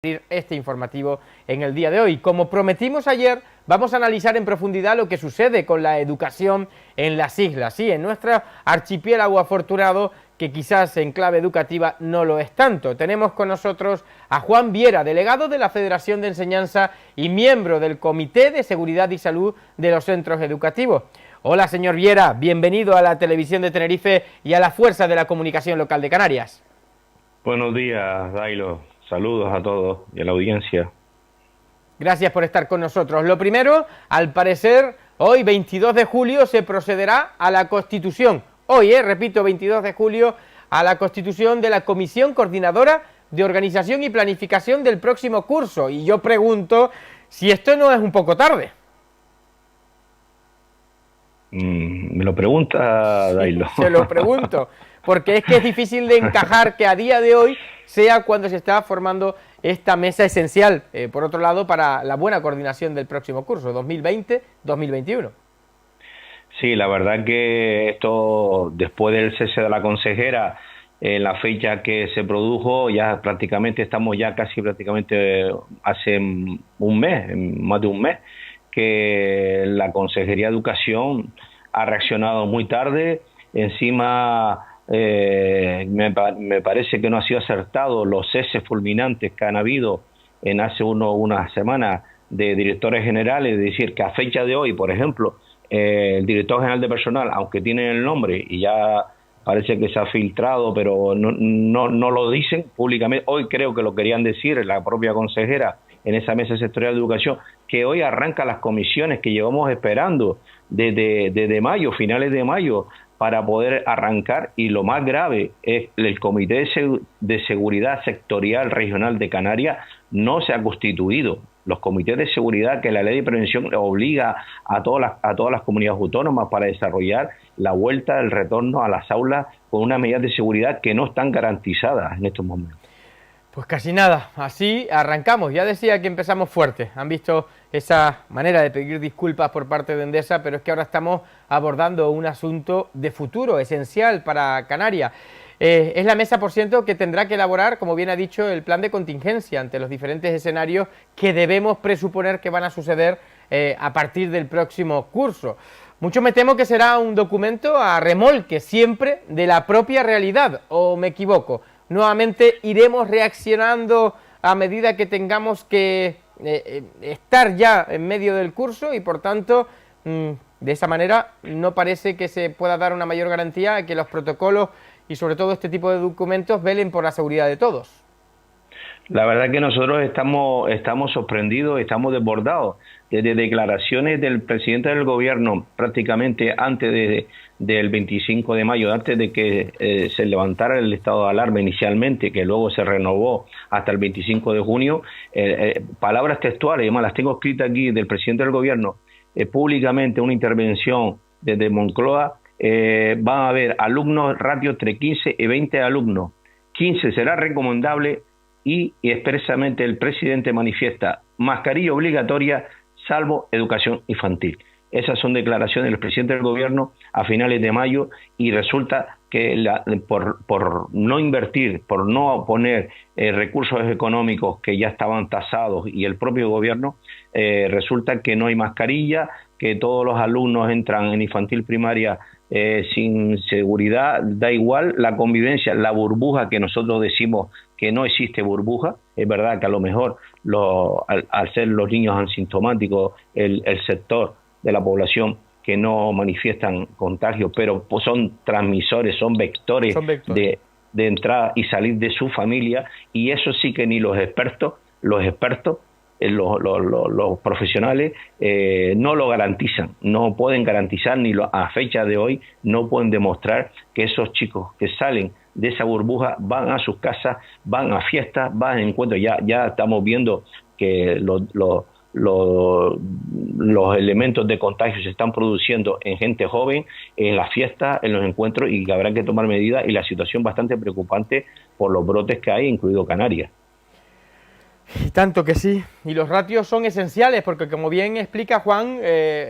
Este informativo en el día de hoy. Como prometimos ayer, vamos a analizar en profundidad lo que sucede con la educación en las islas, sí, en nuestro archipiélago afortunado, que quizás en clave educativa no lo es tanto. Tenemos con nosotros a Juan Viera, delegado de la Federación de Enseñanza y miembro del Comité de Seguridad y Salud de los Centros Educativos. Hola, señor Viera, bienvenido a la Televisión de Tenerife y a la Fuerza de la Comunicación Local de Canarias. Buenos días, Dailo. Saludos a todos y a la audiencia. Gracias por estar con nosotros. Lo primero, al parecer, hoy 22 de julio se procederá a la constitución. Hoy, repito, 22 de julio, a la constitución de la Comisión Coordinadora de Organización y Planificación del próximo curso. Y yo pregunto si esto no es un poco tarde. Me lo pregunta, Dailo. Sí, se lo pregunto, porque es que es difícil de encajar que a día de hoy sea cuando se está formando esta mesa esencial, por otro lado, para la buena coordinación del próximo curso, 2020-2021. Sí, la verdad que esto, después del cese de la consejera, la fecha que se produjo, ya prácticamente estamos ya casi hace un mes, más de un mes, que la Consejería de Educación ha reaccionado muy tarde. Encima me parece que no ha sido acertado los ceses fulminantes que han habido en hace una semana de directores generales, es decir, que a fecha de hoy, por ejemplo, el director general de personal, aunque tienen el nombre y ya parece que se ha filtrado, pero no lo dicen públicamente, hoy creo que lo querían decir la propia consejera en esa mesa sectorial de educación, que hoy arranca las comisiones que llevamos esperando desde mayo, finales de mayo, para poder arrancar, y lo más grave es el Comité de Seguridad Sectorial Regional de Canarias no se ha constituido. Los comités de seguridad que la ley de prevención obliga a todas las comunidades autónomas para desarrollar la vuelta, el retorno a las aulas con unas medidas de seguridad que no están garantizadas en estos momentos. Pues casi nada, así arrancamos. Ya decía que empezamos fuerte. Han visto esa manera de pedir disculpas por parte de Endesa, pero es que ahora estamos abordando un asunto de futuro esencial para Canarias. Es la mesa, por cierto, que tendrá que elaborar, como bien ha dicho, el plan de contingencia ante los diferentes escenarios que debemos presuponer que van a suceder a partir del próximo curso. Mucho me temo que será un documento a remolque siempre de la propia realidad, ¿o me equivoco? Nuevamente iremos reaccionando a medida que tengamos que estar ya en medio del curso y, por tanto, de esa manera no parece que se pueda dar una mayor garantía a que los protocolos y sobre todo este tipo de documentos velen por la seguridad de todos. La verdad que nosotros estamos sorprendidos, estamos desbordados. Desde declaraciones del presidente del gobierno prácticamente antes del 25 de mayo, antes de que se levantara el estado de alarma inicialmente, que luego se renovó hasta el 25 de junio, palabras textuales, además las tengo escritas aquí, del presidente del gobierno, públicamente una intervención desde Moncloa, van a haber alumnos, ratio entre 15 y 20 alumnos. 15 será recomendable y expresamente el presidente manifiesta mascarilla obligatoria salvo educación infantil. Esas son declaraciones del presidente del gobierno a finales de mayo, y resulta que por no invertir, por no poner recursos económicos que ya estaban tasados, y el propio gobierno, resulta que no hay mascarilla, que todos los alumnos entran en infantil primaria sin seguridad. Da igual la convivencia, la burbuja, que nosotros decimos que no existe burbuja. Es verdad que a lo mejor al ser los niños asintomáticos, el sector de la población que no manifiestan contagios, pero pues son transmisores, son vectores. De entrada y salir de su familia, y eso sí que ni los expertos, los profesionales no lo garantizan, no pueden garantizar, a fecha de hoy no pueden demostrar que esos chicos que salen de esa burbuja van a sus casas, van a fiestas, van a encuentros. Ya estamos viendo que los elementos de contagio se están produciendo en gente joven, en las fiestas, en los encuentros, y que habrá que tomar medidas, y la situación bastante preocupante por los brotes que hay, incluido Canarias. Y tanto que sí, y los ratios son esenciales porque, como bien explica Juan,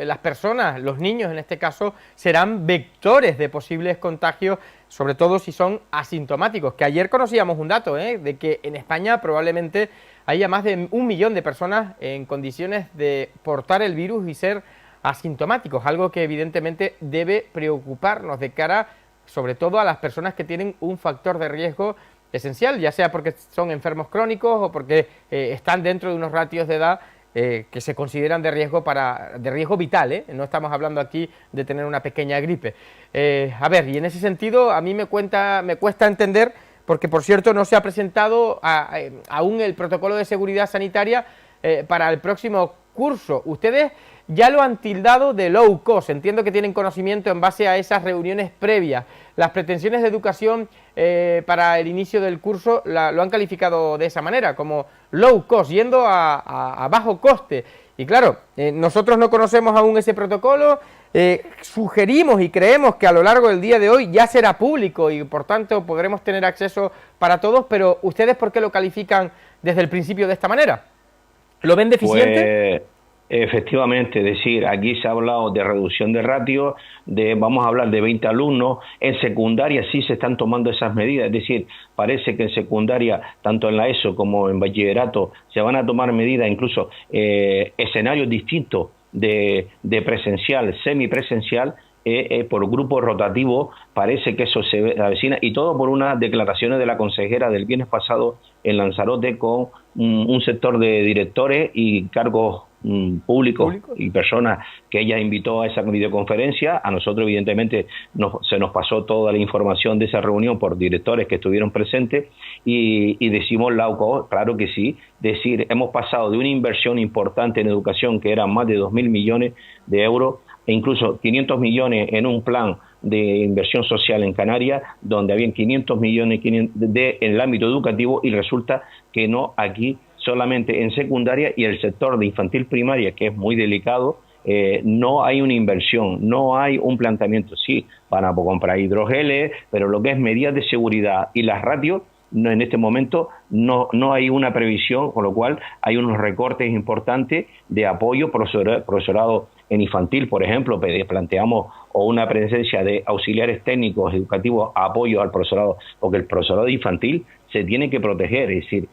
las personas, los niños en este caso, serán vectores de posibles contagios, sobre todo si son asintomáticos, que ayer conocíamos un dato, de que en España probablemente hay ya más de 1 millón de personas en condiciones de portar el virus y ser asintomáticos, algo que evidentemente debe preocuparnos de cara sobre todo a las personas que tienen un factor de riesgo esencial, ya sea porque son enfermos crónicos o porque están dentro de unos ratios de edad que se consideran de riesgo vital, ¿eh? No estamos hablando aquí de tener una pequeña gripe. A ver, y en ese sentido a mí me cuesta entender, porque por cierto no se ha presentado aún el protocolo de seguridad sanitaria para el próximo curso. Ustedes ya lo han tildado de low cost, entiendo que tienen conocimiento en base a esas reuniones previas. Las pretensiones de educación para el inicio del curso lo han calificado de esa manera, como low cost, yendo a bajo coste. Y claro, nosotros no conocemos aún ese protocolo, sugerimos y creemos que a lo largo del día de hoy ya será público y por tanto podremos tener acceso para todos, pero ¿ustedes por qué lo califican desde el principio de esta manera? ¿Lo ven deficiente? Pues, efectivamente, es decir, aquí se ha hablado de reducción de ratio, vamos a hablar de 20 alumnos, en secundaria sí se están tomando esas medidas, es decir, parece que en secundaria, tanto en la ESO como en bachillerato, se van a tomar medidas, incluso escenarios distintos de presencial, semipresencial, por grupo rotativo, parece que eso se avecina, y todo por unas declaraciones de la consejera del viernes pasado en Lanzarote con un sector de directores y cargos públicos y personas que ella invitó a esa videoconferencia. A nosotros evidentemente se nos pasó toda la información de esa reunión por directores que estuvieron presentes y decimos lauco, claro que sí, decir, hemos pasado de una inversión importante en educación que eran más de 2.000 millones de euros e incluso 500 millones en un plan de inversión social en Canarias, donde habían 500 millones en el ámbito educativo, y resulta que no aquí, solamente en secundaria y el sector de infantil primaria, que es muy delicado, no hay una inversión, no hay un planteamiento. Sí, van a comprar hidrogeles, pero lo que es medidas de seguridad y las ratios, no, en este momento no hay una previsión, con lo cual hay unos recortes importantes de apoyo, profesorado en infantil, por ejemplo, planteamos o una presencia de auxiliares técnicos educativos a apoyo al profesorado, porque el profesorado infantil se tiene que proteger, es decir,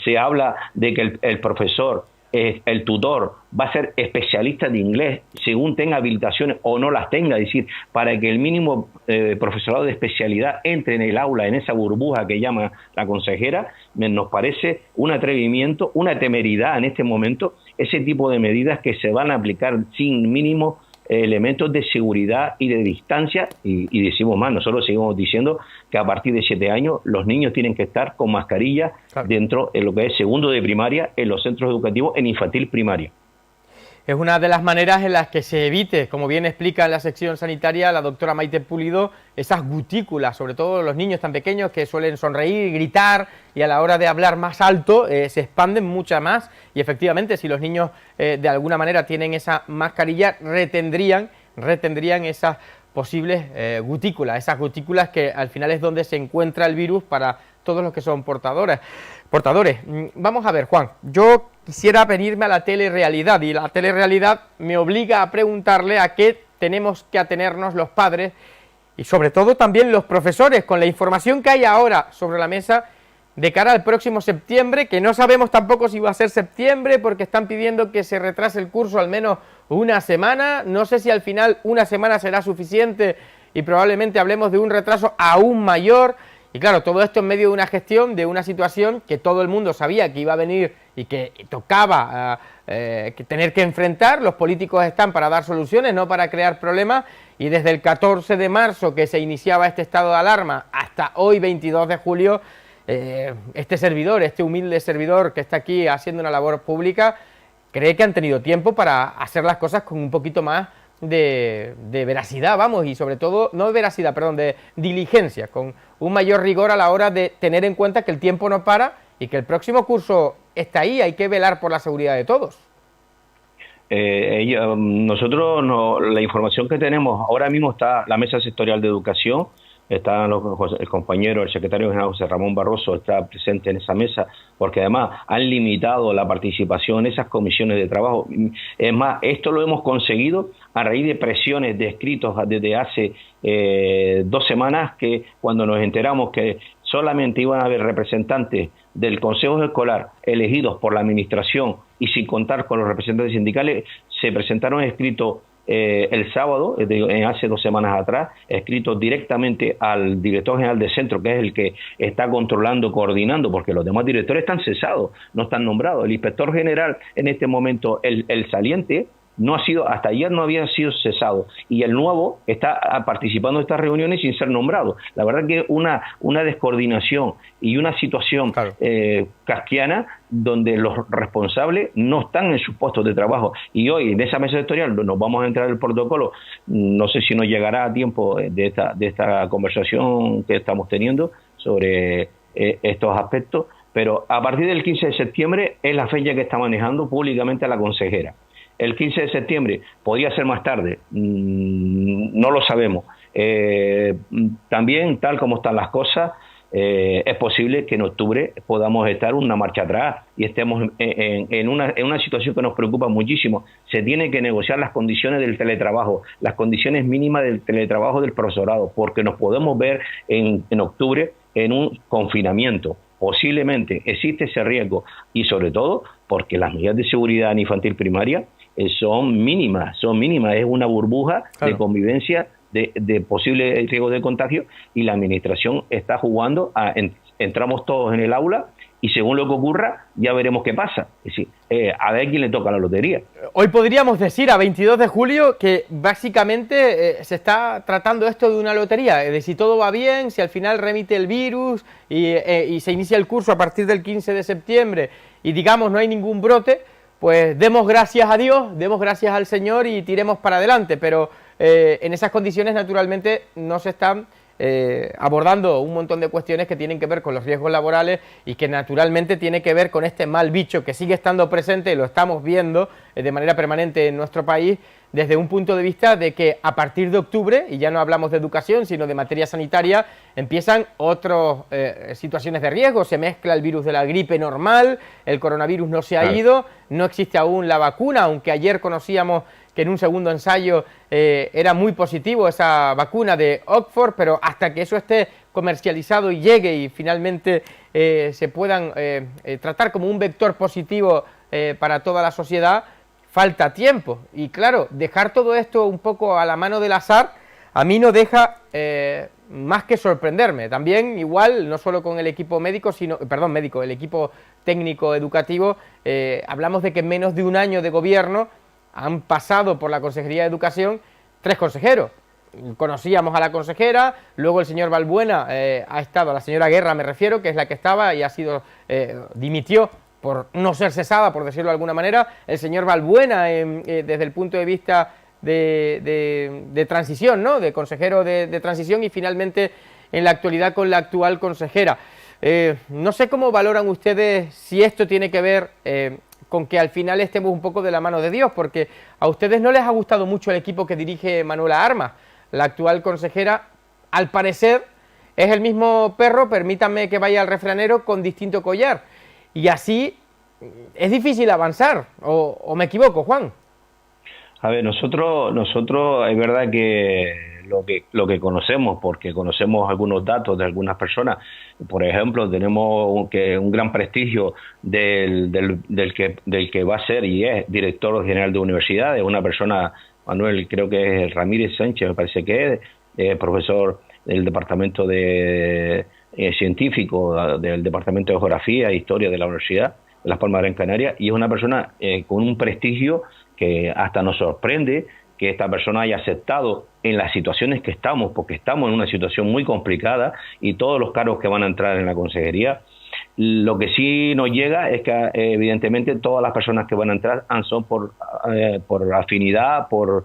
se habla de que el profesor, el tutor, va a ser especialista de inglés según tenga habilitaciones o no las tenga, es decir, para que el mínimo profesorado de especialidad entre en el aula, en esa burbuja que llama la consejera, nos parece un atrevimiento, una temeridad en este momento, ese tipo de medidas que se van a aplicar sin mínimo elementos de seguridad y de distancia, y decimos más, nosotros seguimos diciendo que a partir de 7 años los niños tienen que estar con mascarilla dentro de lo que es segundo de primaria, en los centros educativos, en infantil primaria. Es una de las maneras en las que se evite, como bien explica en la sección sanitaria la doctora Maite Pulido, esas gutículas, sobre todo los niños tan pequeños que suelen sonreír, gritar y a la hora de hablar más alto se expanden mucho más, y efectivamente si los niños de alguna manera tienen esa mascarilla retendrían esas posibles gutículas, esas gutículas que al final es donde se encuentra el virus para todos los que son portadores. Vamos a ver, Juan, yo quisiera venirme a la telerrealidad, y la telerrealidad me obliga a preguntarle a qué tenemos que atenernos los padres y sobre todo también los profesores, con la información que hay ahora sobre la mesa de cara al próximo septiembre, que no sabemos tampoco si va a ser septiembre porque están pidiendo que se retrase el curso al menos una semana. No sé si al final una semana será suficiente y probablemente hablemos de un retraso aún mayor. Y claro, todo esto en medio de una gestión, de una situación que todo el mundo sabía que iba a venir y que tocaba tener que enfrentar. Los políticos están para dar soluciones, no para crear problemas, y desde el 14 de marzo que se iniciaba este estado de alarma hasta hoy 22 de julio, este humilde servidor que está aquí haciendo una labor pública, cree que han tenido tiempo para hacer las cosas con un poquito más de veracidad, vamos, y sobre todo, no de veracidad, perdón, de diligencia, con un mayor rigor a la hora de tener en cuenta que el tiempo no para y que el próximo curso está ahí, hay que velar por la seguridad de todos. Nosotros, la información que tenemos, ahora mismo está la Mesa Sectorial de Educación, está el compañero, el secretario general José Ramón Barroso, está presente en esa mesa, porque además han limitado la participación en esas comisiones de trabajo. Es más, esto lo hemos conseguido a raíz de presiones de escritos desde hace 2 semanas, que cuando nos enteramos que solamente iban a haber representantes del consejo escolar elegidos por la administración y sin contar con los representantes sindicales, se presentaron escritos el sábado, hace 2 semanas atrás, escritos directamente al director general del centro, que es el que está controlando, coordinando, porque los demás directores están cesados, no están nombrados. El inspector general en este momento, el saliente, no ha sido, hasta ayer no había sido cesado, y el nuevo está participando en estas reuniones sin ser nombrado. La verdad que una descoordinación y una situación kafkiana, donde los responsables no están en sus puestos de trabajo. Y hoy en esa mesa sectorial nos vamos a entrar en el protocolo, no sé si nos llegará a tiempo de esta conversación que estamos teniendo sobre estos aspectos, pero a partir del 15 de septiembre es la fecha que está manejando públicamente la consejera. El 15 de septiembre, podría ser más tarde, no lo sabemos. También, tal como están las cosas, es posible que en octubre podamos estar una marcha atrás y estemos en una situación que nos preocupa muchísimo. Se tienen que negociar las condiciones del teletrabajo, las condiciones mínimas del teletrabajo del profesorado, porque nos podemos ver en octubre en un confinamiento. Posiblemente existe ese riesgo, y sobre todo porque las medidas de seguridad en infantil primaria son mínimas, es una burbuja de convivencia, de posible riesgo de contagio, y la administración está jugando entramos todos en el aula y según lo que ocurra ya veremos qué pasa. Es decir, a ver quién le toca la lotería. Hoy podríamos decir, a 22 de julio, que básicamente se está tratando esto de una lotería, de si todo va bien, si al final remite el virus y se inicia el curso a partir del 15 de septiembre y digamos no hay ningún brote, pues demos gracias a Dios, demos gracias al Señor y tiremos para adelante, pero en esas condiciones naturalmente no se están abordando un montón de cuestiones que tienen que ver con los riesgos laborales y que naturalmente tiene que ver con este mal bicho que sigue estando presente y lo estamos viendo de manera permanente en nuestro país, desde un punto de vista de que a partir de octubre, y ya no hablamos de educación sino de materia sanitaria, empiezan otras situaciones de riesgo, se mezcla el virus de la gripe normal, el coronavirus no se ha ido, no existe aún la vacuna, aunque ayer conocíamos que en un segundo ensayo era muy positivo esa vacuna de Oxford, pero hasta que eso esté comercializado y llegue y finalmente se puedan tratar como un vector positivo para toda la sociedad, falta tiempo. Y claro, dejar todo esto un poco a la mano del azar a mí no deja más que sorprenderme. También igual, no solo con el equipo médico, el equipo técnico educativo, hablamos de que en menos de un año de gobierno han pasado por la Consejería de Educación 3 consejeros. Conocíamos a la consejera, luego el señor Balbuena ha estado, a la señora Guerra me refiero, que es la que estaba y ha sido, dimitió por no ser cesada, por decirlo de alguna manera, el señor Balbuena desde el punto de vista de transición, ¿no? De consejero de transición, y finalmente en la actualidad con la actual consejera. No sé cómo valoran ustedes si esto tiene que ver con que al final estemos un poco de la mano de Dios, porque a ustedes no les ha gustado mucho el equipo que dirige Manuela Armas. La actual consejera, al parecer, es el mismo perro, permítanme que vaya al refranero, con distinto collar. Y así es difícil avanzar, o me equivoco, Juan. A ver, nosotros es verdad que lo que conocemos, porque conocemos algunos datos de algunas personas, por ejemplo, tenemos un gran prestigio del que va a ser y es director general de universidades, una persona, Manuel, creo que es Ramírez Sánchez, me parece que es profesor del departamento de científico, del departamento de geografía e historia de la Universidad de Las Palmas de Gran Canaria, y es una persona con un prestigio que hasta nos sorprende que esta persona haya aceptado en las situaciones que estamos, porque estamos en una situación muy complicada y todos los cargos que van a entrar en la consejería. Lo que sí nos llega es que evidentemente todas las personas que van a entrar son por afinidad, por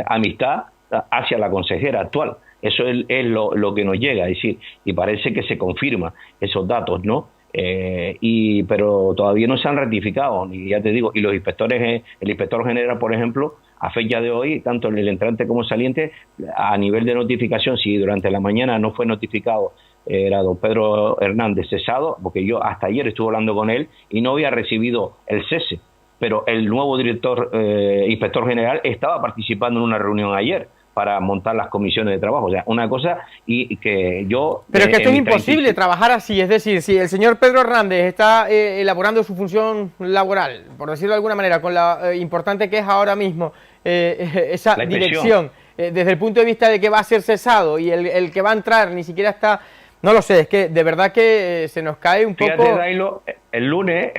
amistad hacia la consejera actual. Eso es lo que nos llega, es decir, y parece que se confirma esos datos, ¿no? Pero todavía no se han ratificado, y ya te digo, y los inspectores, el inspector general, por ejemplo, a fecha de hoy, tanto el entrante como el saliente, a nivel de notificación, si durante la mañana no fue notificado, era don Pedro Hernández cesado, porque yo hasta ayer estuve hablando con él y no había recibido el cese, pero el nuevo inspector general estaba participando en una reunión ayer para montar las comisiones de trabajo. O sea, una cosa y que yo... Pero es que esto es imposible trabajar así, es decir, si el señor Pedro Hernández está elaborando su función laboral, por decirlo de alguna manera, con la importante que es ahora mismo esa dirección, desde el punto de vista de que va a ser cesado y el que va a entrar ni siquiera está... No lo sé, es que de verdad que se nos cae un poco... Fíjate, Dailo, el lunes,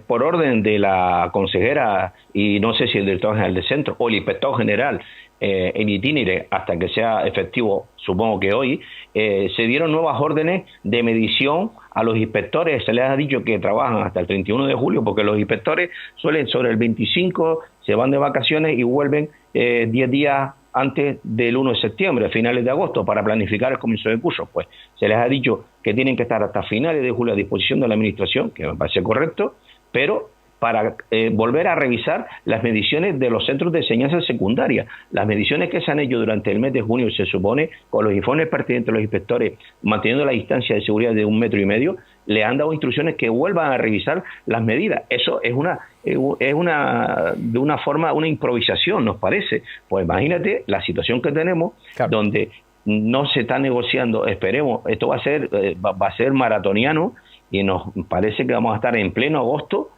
por orden de la consejera, y no sé si el director general del centro o el inspector general, en itinere hasta que sea efectivo, supongo que hoy, se dieron nuevas órdenes de medición a los inspectores. Se les ha dicho que trabajan hasta el 31 de julio, porque los inspectores suelen sobre el 25, se van de vacaciones y vuelven 10 días antes del 1 de septiembre, a finales de agosto, para planificar el comienzo de curso. Pues se les ha dicho que tienen que estar hasta finales de julio a disposición de la administración, que me parece correcto, pero para volver a revisar las mediciones de los centros de enseñanza secundaria. Las mediciones que se han hecho durante el mes de junio, se supone, con los informes pertinentes de los inspectores, manteniendo la distancia de seguridad de 1,5 metros, le han dado instrucciones que vuelvan a revisar las medidas. Eso es de una forma, una improvisación, nos parece. Pues imagínate la situación que tenemos, claro, donde no se está negociando. Esperemos, esto va a ser maratoniano, y nos parece que vamos a estar en pleno agosto,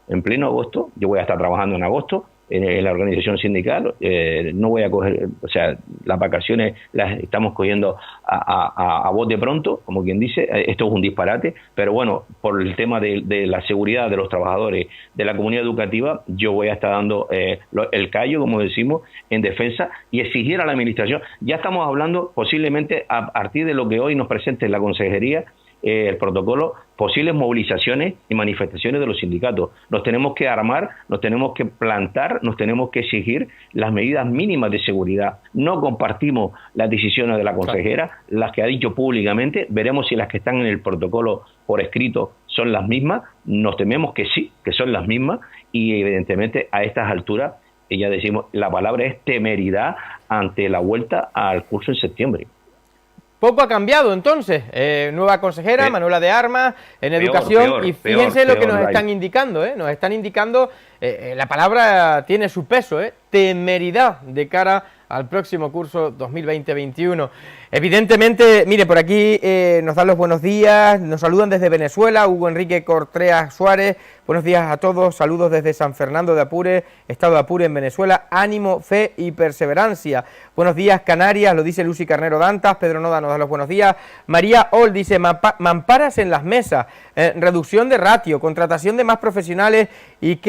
yo voy a estar trabajando en agosto en la organización sindical, no voy a coger, o sea, las vacaciones las estamos cogiendo a voz de pronto, como quien dice. Esto es un disparate, pero bueno, por el tema de la seguridad de los trabajadores de la comunidad educativa, yo voy a estar dando el callo, como decimos, en defensa y exigir a la administración. Ya estamos hablando posiblemente a partir de lo que hoy nos presente la consejería, el protocolo, posibles movilizaciones y manifestaciones de los sindicatos. Nos tenemos que armar, nos tenemos que plantar, nos tenemos que exigir las medidas mínimas de seguridad. No compartimos las decisiones de la consejera, las que ha dicho públicamente. Veremos si las que están en el protocolo por escrito son las mismas. Nos tememos que sí, que son las mismas, y evidentemente a estas alturas, ya decimos, la palabra es temeridad ante la vuelta al curso en septiembre. Poco ha cambiado entonces, nueva consejera, Manuela de Armas, en educación, y fíjense lo que nos están indicando, nos están indicando, la palabra tiene su peso, temeridad de cara al próximo curso 2020-21. Evidentemente, mire, por aquí nos dan los buenos días, nos saludan desde Venezuela, Hugo Enrique Cortrea Suárez, buenos días a todos, saludos desde San Fernando de Apure, estado de Apure en Venezuela, ánimo, fe y perseverancia. Buenos días Canarias, lo dice Lucy Carnero Dantas, Pedro Noda nos da los buenos días, María Ol dice, mamparas en las mesas, reducción de ratio, contratación de más profesionales y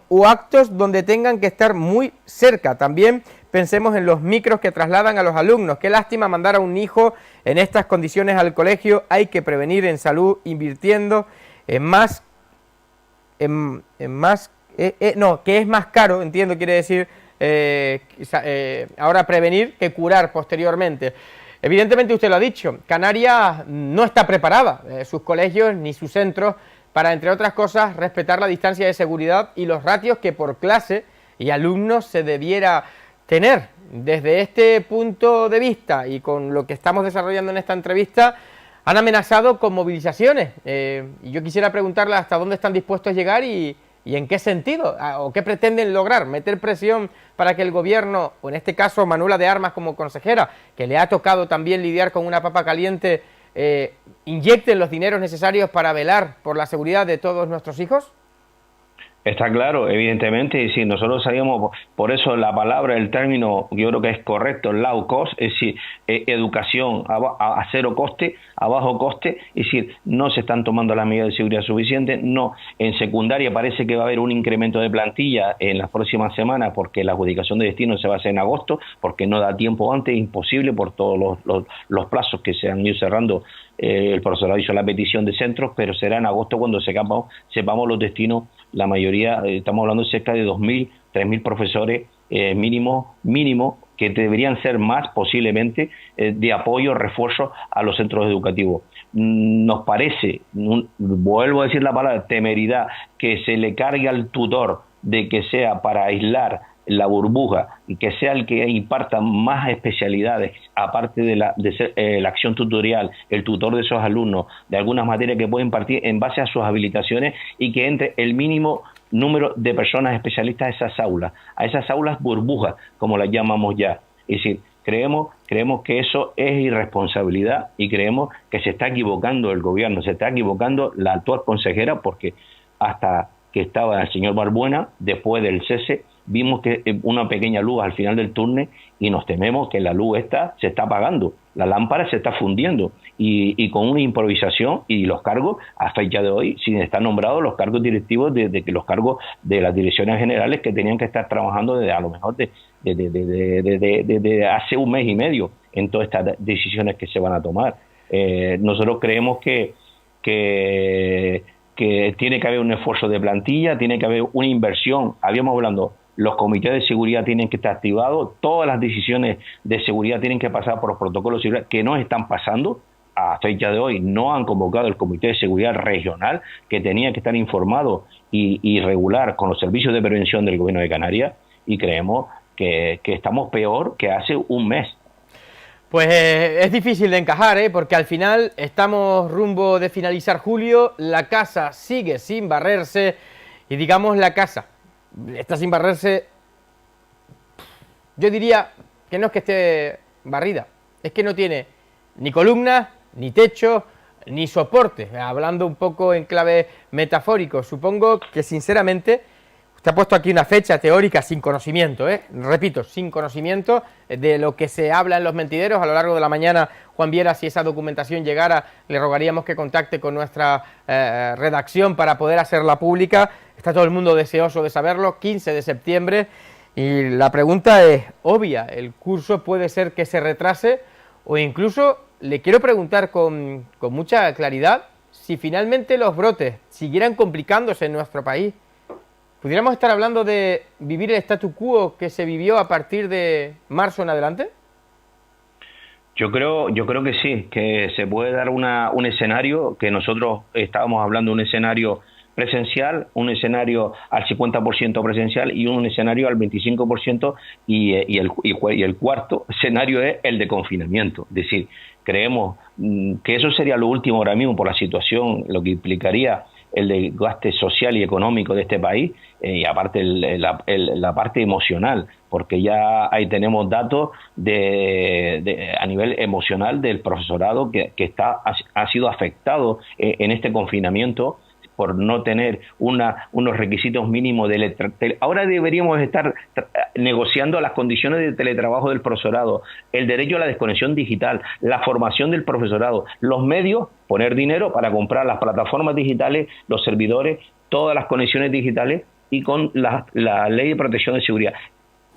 o actos donde tengan que estar muy cerca. También pensemos en los micros que trasladan a los alumnos. Qué lástima mandar a un hijo en estas condiciones al colegio. Hay que prevenir en salud invirtiendo que es más caro, entiendo, quiere decir ahora prevenir que curar posteriormente. Evidentemente usted lo ha dicho, Canarias no está preparada, sus colegios ni sus centros, para, entre otras cosas, respetar la distancia de seguridad y los ratios que por clase y alumnos se debiera tener. Desde este punto de vista y con lo que estamos desarrollando en esta entrevista, han amenazado con movilizaciones. Y yo quisiera preguntarle hasta dónde están dispuestos a llegar y en qué sentido, o qué pretenden lograr, meter presión para que el gobierno, o en este caso Manuela de Armas como consejera, que le ha tocado también lidiar con una papa caliente, inyecten los dineros necesarios para velar por la seguridad de todos nuestros hijos? Está claro, evidentemente, y si nosotros sabíamos, por eso la palabra, el término, yo creo que es correcto, low cost, es decir, educación a cero coste, a bajo coste, es decir, no se están tomando las medidas de seguridad suficientes. No, en secundaria parece que va a haber un incremento de plantilla en las próximas semanas, porque la adjudicación de destino se va a hacer en agosto, porque no da tiempo antes, imposible por todos los plazos que se han ido cerrando. El profesorado hizo la petición de centros, pero será en agosto cuando sepamos los destinos. La mayoría, estamos hablando de cerca de 2.000, 3.000 profesores mínimo, que deberían ser más posiblemente de apoyo, refuerzo a los centros educativos. Nos parece, vuelvo a decir la palabra, temeridad, que se le cargue al tutor de que sea para aislar la burbuja y que sea el que imparta más especialidades, aparte de ser la acción tutorial, el tutor de esos alumnos, de algunas materias que puede impartir en base a sus habilitaciones, y que entre el mínimo número de personas especialistas a esas aulas burbujas, como las llamamos ya. Es decir, creemos que eso es irresponsabilidad y creemos que se está equivocando el gobierno, se está equivocando la actual consejera, porque hasta que estaba el señor Balbuena, después del cese, vimos que una pequeña luz al final del túnel y nos tememos que la luz esta se está apagando, la lámpara se está fundiendo y con una improvisación y los cargos a fecha de hoy, sin estar nombrados los cargos directivos de que los cargos de las direcciones generales que tenían que estar trabajando desde a lo mejor de hace un mes y medio en todas estas decisiones que se van a tomar. Nosotros creemos que tiene que haber un esfuerzo de plantilla, tiene que haber una inversión. Habíamos hablando, los comités de seguridad tienen que estar activados, todas las decisiones de seguridad tienen que pasar por los protocolos de seguridad que no están pasando. A fecha de hoy no han convocado el comité de seguridad regional que tenía que estar informado y regular con los servicios de prevención del gobierno de Canarias, y creemos que estamos peor que hace un mes. Pues es difícil de encajar, porque al final estamos rumbo de finalizar julio, la casa sigue sin barrerse y digamos la casa está sin barrerse, yo diría que no es que esté barrida, es que no tiene ni columnas, ni techo, ni soporte, hablando un poco en clave metafórico. Supongo que sinceramente usted ha puesto aquí una fecha teórica sin conocimiento, repito, sin conocimiento de lo que se habla en los mentideros. A lo largo de la mañana, Juan Viera, si esa documentación llegara, le rogaríamos que contacte con nuestra redacción para poder hacerla pública. Está todo el mundo deseoso de saberlo, 15 de septiembre, y la pregunta es obvia, el curso puede ser que se retrase, o incluso le quiero preguntar con mucha claridad, si finalmente los brotes siguieran complicándose en nuestro país, ¿pudiéramos estar hablando de vivir el statu quo que se vivió a partir de marzo en adelante? Yo creo que sí, que se puede dar un escenario, que nosotros estábamos hablando de un escenario presencial, un escenario al 50% presencial y un escenario al 25%, y el cuarto escenario es el de confinamiento. Es decir, creemos que eso sería lo último ahora mismo por la situación, lo que implicaría el desgaste social y económico de este país, y aparte la parte emocional, porque ya ahí tenemos datos a nivel emocional del profesorado que ha sido afectado en este confinamiento por no tener unos requisitos mínimos ahora deberíamos estar negociando las condiciones de teletrabajo del profesorado, el derecho a la desconexión digital, la formación del profesorado, los medios, poner dinero para comprar las plataformas digitales, los servidores, todas las conexiones digitales, y con la ley de protección de seguridad.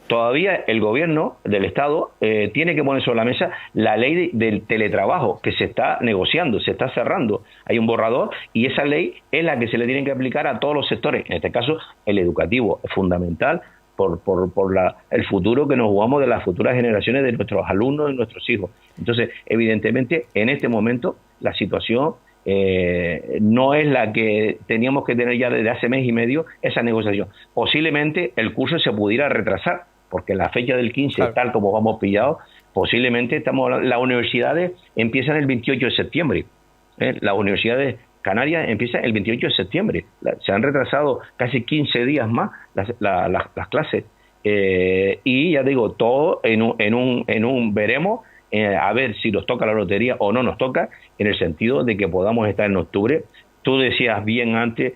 Todavía el gobierno del Estado tiene que poner sobre la mesa la ley del teletrabajo, que se está negociando, se está cerrando. Hay un borrador y esa ley es la que se le tiene que aplicar a todos los sectores. En este caso, el educativo es fundamental por el futuro que nos jugamos de las futuras generaciones de nuestros alumnos y nuestros hijos. Entonces, evidentemente, en este momento la situación no es la que teníamos que tener ya desde hace mes y medio, esa negociación. Posiblemente el curso se pudiera retrasar, porque la fecha del 15, claro, tal como vamos pillados, posiblemente las universidades empiezan el 28 de septiembre. Las universidades canarias empiezan el 28 de septiembre. Se han retrasado casi 15 días más las clases. Y ya digo, todo en un veremos, a ver si nos toca la lotería o no nos toca, en el sentido de que podamos estar en octubre. Tú decías bien antes,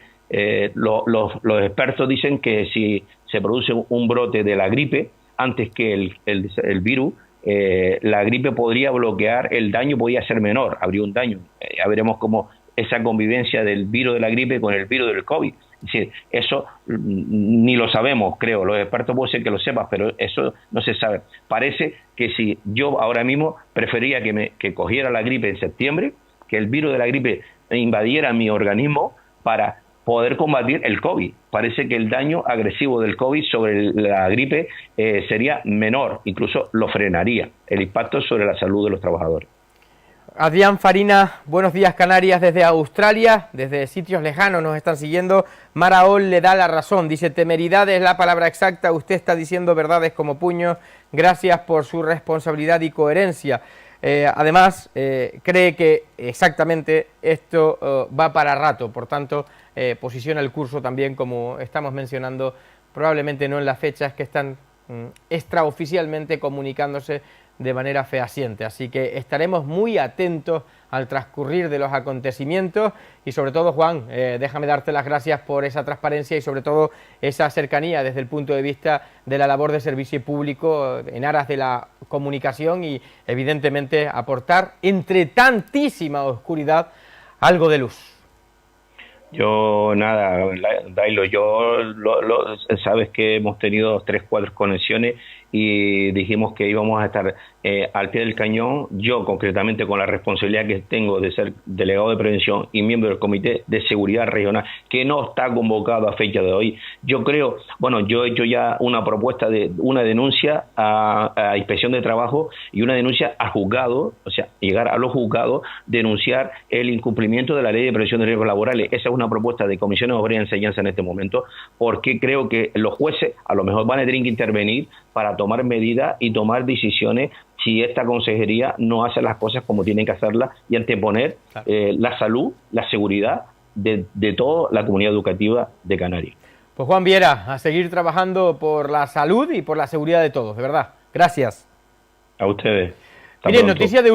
los expertos dicen que si se produce un brote de la gripe antes que el virus, la gripe podría bloquear, el daño podría ser menor, habría un daño. Ya veremos cómo esa convivencia del virus de la gripe con el virus del COVID. Es decir, eso ni lo sabemos, creo. Los expertos pueden ser que lo sepan, pero eso no se sabe. Parece que si yo ahora mismo prefería que cogiera la gripe en septiembre, que el virus de la gripe invadiera mi organismo para poder combatir el COVID. Parece que el daño agresivo del COVID sobre la gripe sería menor, incluso lo frenaría, el impacto sobre la salud de los trabajadores. Adrián Farina, buenos días Canarias desde Australia, desde sitios lejanos nos están siguiendo. Maraol le da la razón, dice temeridad es la palabra exacta, usted está diciendo verdades como puños, gracias por su responsabilidad y coherencia. Además, cree que exactamente esto va para rato, por tanto, posiciona el curso también, como estamos mencionando, probablemente no en las fechas que están extraoficialmente comunicándose de manera fehaciente. Así que estaremos muy atentos al transcurrir de los acontecimientos y sobre todo, Juan, déjame darte las gracias por esa transparencia y sobre todo esa cercanía desde el punto de vista de la labor de servicio público en aras de la comunicación y evidentemente aportar entre tantísima oscuridad algo de luz. Yo nada, Dailo, sabes que hemos tenido 3-4 conexiones y dijimos que íbamos a estar al pie del cañón. Yo concretamente, con la responsabilidad que tengo de ser delegado de prevención y miembro del Comité de Seguridad Regional, que no está convocado a fecha de hoy, yo creo, yo he hecho ya una propuesta de una denuncia a Inspección de Trabajo y una denuncia a juzgado, o sea, llegar a los juzgados, denunciar el incumplimiento de la Ley de Prevención de Riesgos Laborales. Esa es una propuesta de Comisiones Obreras y Enseñanza en este momento, porque creo que los jueces a lo mejor van a tener que intervenir para tomar medidas y tomar decisiones si esta consejería no hace las cosas como tienen que hacerlas y anteponer la salud, la seguridad de toda la comunidad educativa de Canarias. Pues Juan Viera, a seguir trabajando por la salud y por la seguridad de todos, de verdad. Gracias. A ustedes. Miren, noticia de